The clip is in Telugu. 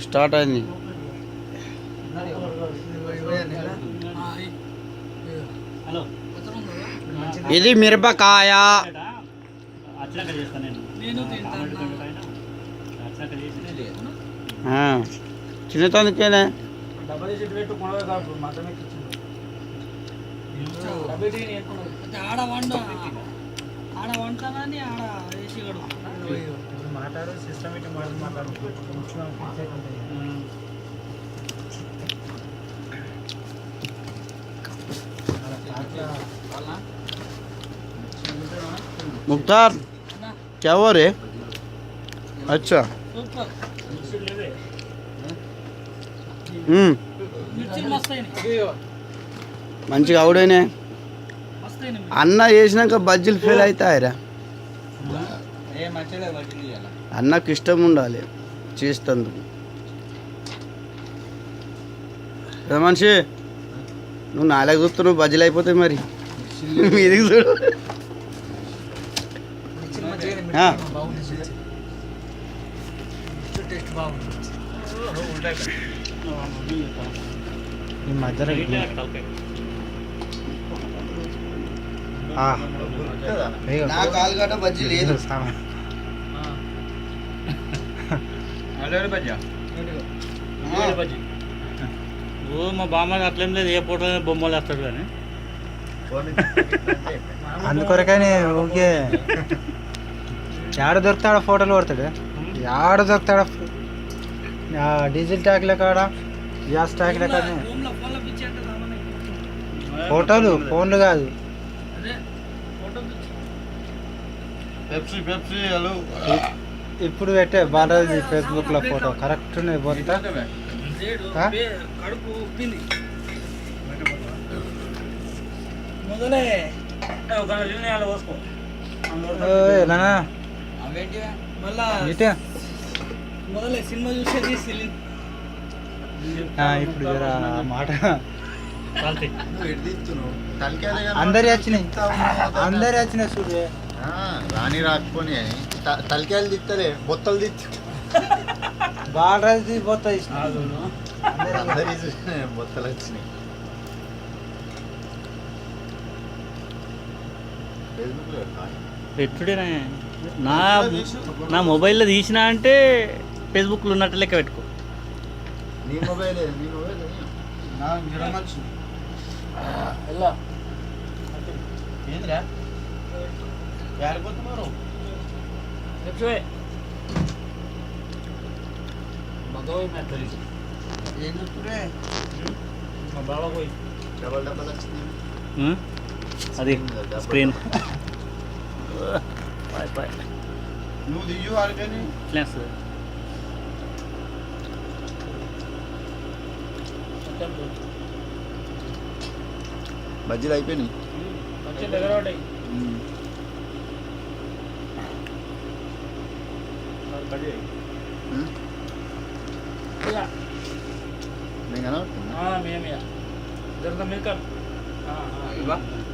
స్టార్ట్ అయింది. ఇది మిరపకాయ. చిన్నతనకేనే ఆడ వంటని ఆడ వేసి మాట్లాడు సిస్టమేటిక్ మాట్లాడు. मुख्तार क्या हो रे? अच्छा మంచిగా అవుడేనే అన్న చేసినాక బజ్జీలు ఫెయిల్ అవుతాయిరా. అన్నకు ఇష్టం ఉండాలి చేస్తందుకు. మనిషి నువ్వు నాలుగు చూస్తున్నావు బజ్జీలు అయిపోతాయి మరి మీదికి చూడు. ఈ మధ్యలో బజ్జీ లేదు. మా బామ్మ అట్లేం లేదు, ఏ ఫోటో బొమ్మలు వేస్తాడు కానీ అందుకొరకనే ఓకే. ఏడ దొరుకుతాడా ఫోటోలు కొడతాడు, ఏడ దొరుకుతాడా డీజిల్ ట్యాక్ల కాడ గ్యాస్ ట్యాక్ల కాడ ఫోటోలు, ఫోన్లు కాదు. ఇప్పుడు పెట్టే బాలాజీ ఫేస్బుక్లో ఫోటో కరెక్ట్ పోతా. సినిమా చూసేది ఇప్పుడు మాట అందరి వచ్చినాయి, అందరి వచ్చినాయి చూడే రాని రాకపోని తలకాయలు తిత్తలే బొత్తలు తిత్తి బాలరాజు బొత్త బొత్తలు వచ్చినాయి. పెట్టుడే నా మొబైల్లో తీసినా అంటే ఫేస్బుక్లో ఉన్నట్టు లెక్క పెట్టుకో. నీ మొబైల్ ఏంద్రా యాడిపోతున్నారు? ఏం చెప్తురే? మా బాబా పోయి డబల్ వచ్చింది అది స్క్రీన్ నువ్వు దియ్యు ఆడికని ఫ్లాష్ బజ్జీలు అయిపోయినాయి. మేము